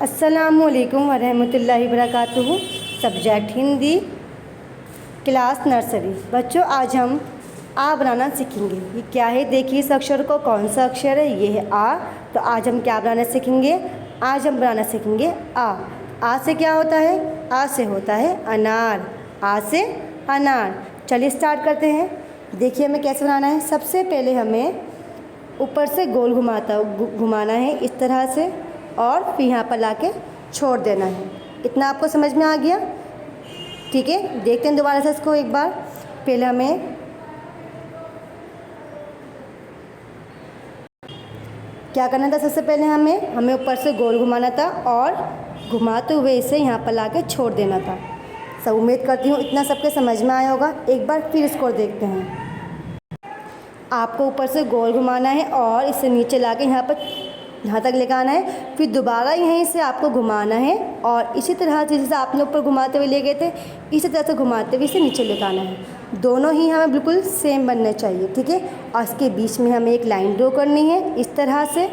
अस्सलामुअलैकुम वरहमतुल्लाहि वबरकातुहू। Subject Hindi, class nursery. बच्चों, आज हम आ बनाना सीखेंगे। ये क्या है? देखिए इस अक्षर को, कौन सा अक्षर है? ये है आ। तो आज हम क्या बनाना सीखेंगे? आज हम बनाना सीखेंगे आ। आ से क्या होता है? आ से होता है अनार। आ से अनार। चलिए स्टार्ट करते हैं। देखिए हमें कैसे बनाना है। सबसे पहले हमें ऊपर से गोल घुमाना है इस तरह से, और फिर यहाँ पर लाके छोड़ देना है। इतना आपको समझ में आ गया? ठीक है, देखते हैं दोबारा से इसको एक बार। पहले हमें क्या करना था? सबसे पहले हमें ऊपर से गोल घुमाना था और घुमाते हुए इसे यहाँ पर लाके छोड़ देना था। सब उम्मीद करती हूँ इतना सबके समझ में आया होगा। एक बार फिर इसको देखते हैं। आपको ऊपर से गोल घुमाना है और इसे नीचे लाके यहाँ तक लेकर आना है। फिर दोबारा यहीं से आपको घुमाना है और इसी तरह से जैसे आपने ऊपर घुमाते हुए ले गए थे, इसी तरह से घुमाते हुए इसे नीचे लेकर आना है। दोनों ही हमें बिल्कुल सेम बनने चाहिए। ठीक है, और इसके बीच में हमें एक लाइन ड्रॉ करनी है इस तरह से।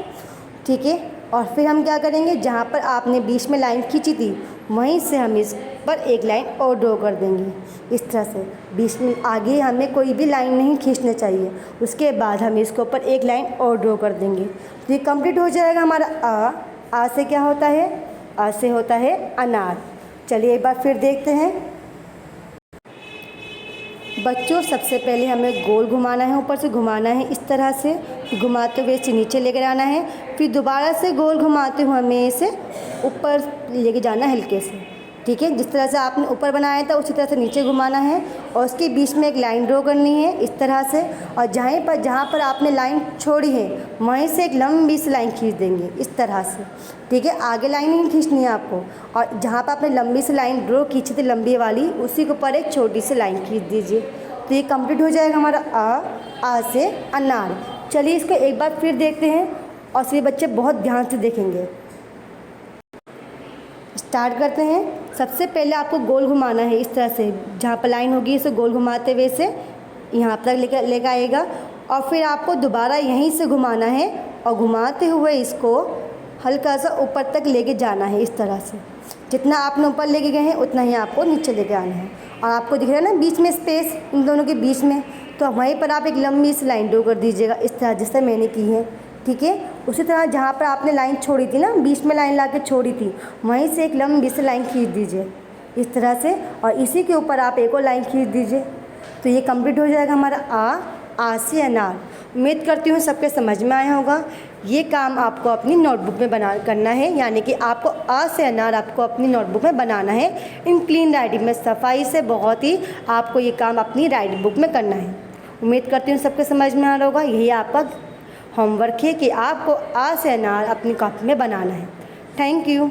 ठीक है, और फिर हम क्या करेंगे, जहाँ पर आपने बीच में लाइन खींची थी वहीं से हम इस पर एक लाइन और ड्रॉ कर देंगे इस तरह से। बीच में आगे हमें कोई भी लाइन नहीं खींचना चाहिए। उसके बाद हम इसके ऊपर एक लाइन और ड्रॉ कर देंगे। तो ये कंप्लीट हो जाएगा हमारा आ। आ से क्या होता है? आ से होता है अनार। चलिए एक बार फिर देखते हैं। बच्चों, सबसे पहले हमें गोल घुमाना है, ऊपर से घुमाना है इस तरह से, घुमाते हुए इसे नीचे लेकर आना है। फिर दोबारा से गोल घुमाते हुए हमें इसे ऊपर लेके जाना है हल्के से। ठीक है, जिस तरह से आपने ऊपर बनाया था उसी तरह से नीचे घुमाना है और उसके बीच में एक लाइन ड्रॉ करनी है इस तरह से। और जहाँ पर आपने लाइन छोड़ी है वहीं से एक लंबी सी लाइन खींच देंगे इस तरह से। ठीक है, आगे लाइन नहीं खींचनी है आपको। और जहाँ पर आपने लंबी सी लाइन ड्रॉ खींची थी लंबी वाली, उसी के ऊपर एक छोटी सी लाइन खींच दीजिए। तो ये कंप्लीट हो जाएगा हमारा आ से अनार। चलिए इसको एक बार फिर देखते हैं और सभी बच्चे बहुत ध्यान से देखेंगे। स्टार्ट करते हैं। सबसे पहले आपको गोल घुमाना है इस तरह से, जहाँ पर लाइन होगी इसे गोल घुमाते हुए से यहाँ तक लेकर आएगा। और फिर आपको दोबारा यहीं से घुमाना है और घुमाते हुए इसको हल्का सा ऊपर तक लेके जाना है इस तरह से। जितना आपने ऊपर लेके गए हैं उतना ही आपको नीचे लेके आना है। और आपको दिख रहा है ना बीच में स्पेस इन दोनों के बीच में, तो वहीं पर आप एक लंबी सी लाइन ड्रॉ कर दीजिएगा इस तरह जैसे मैंने की है। ठीक है, उसी तरह जहाँ पर आपने लाइन छोड़ी थी ना, बीच में लाइन लाके छोड़ी थी, वहीं से एक लंबी सी लाइन खींच दीजिए इस तरह से, और इसी के ऊपर आप एक और लाइन खींच दीजिए। तो ये कंप्लीट हो जाएगा हमारा आ से अनार। उम्मीद करती हूँ सबके समझ में आया होगा। ये काम आपको अपनी नोटबुक में करना है, यानी कि आपको आ से अनार आपको अपनी नोटबुक में बनाना है इन क्लीन राइटिंग में, सफाई से। बहुत ही आपको ये काम अपनी राइटिंग बुक में करना है। उम्मीद करती हूँ सबके समझ में आ रहा होगा। यही आपका होमवर्क है कि आपको आ से अनार अपनी कॉपी में बनाना है। Thank you.